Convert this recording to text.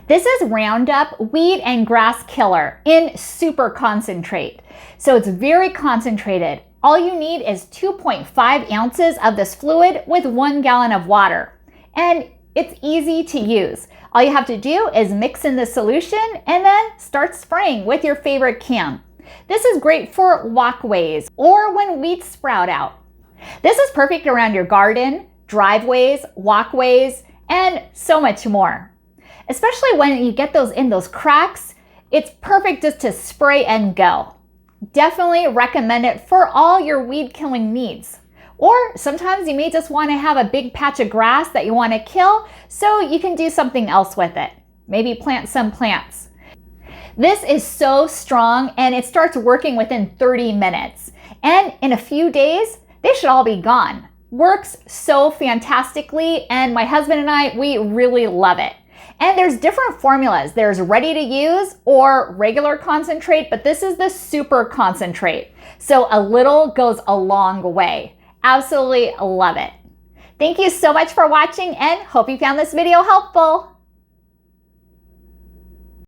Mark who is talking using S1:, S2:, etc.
S1: This is Roundup weed and grass killer in super concentrate. So it's very concentrated. All you need is 2.5 ounces of this fluid with 1 gallon of water. And it's easy to use. All you have to do is mix in the solution and then start spraying with your favorite can. This is great for walkways or when weeds sprout out. This is perfect around your garden, driveways, walkways, and so much more. Especially when you get those in those cracks, it's perfect just to spray and go. Definitely recommend it for all your weed killing needs. Or sometimes you may just want to have a big patch of grass that you want to kill, so you can do something else with it. Maybe plant some plants. This is so strong and it starts working within 30 minutes. And in a few days, they should all be gone. Works so fantastically, and my husband and I, we really love it. And there's different formulas. There's ready to use or regular concentrate, but this is the super concentrate. So a little goes a long way. Absolutely love it. Thank you so much for watching and hope you found this video helpful.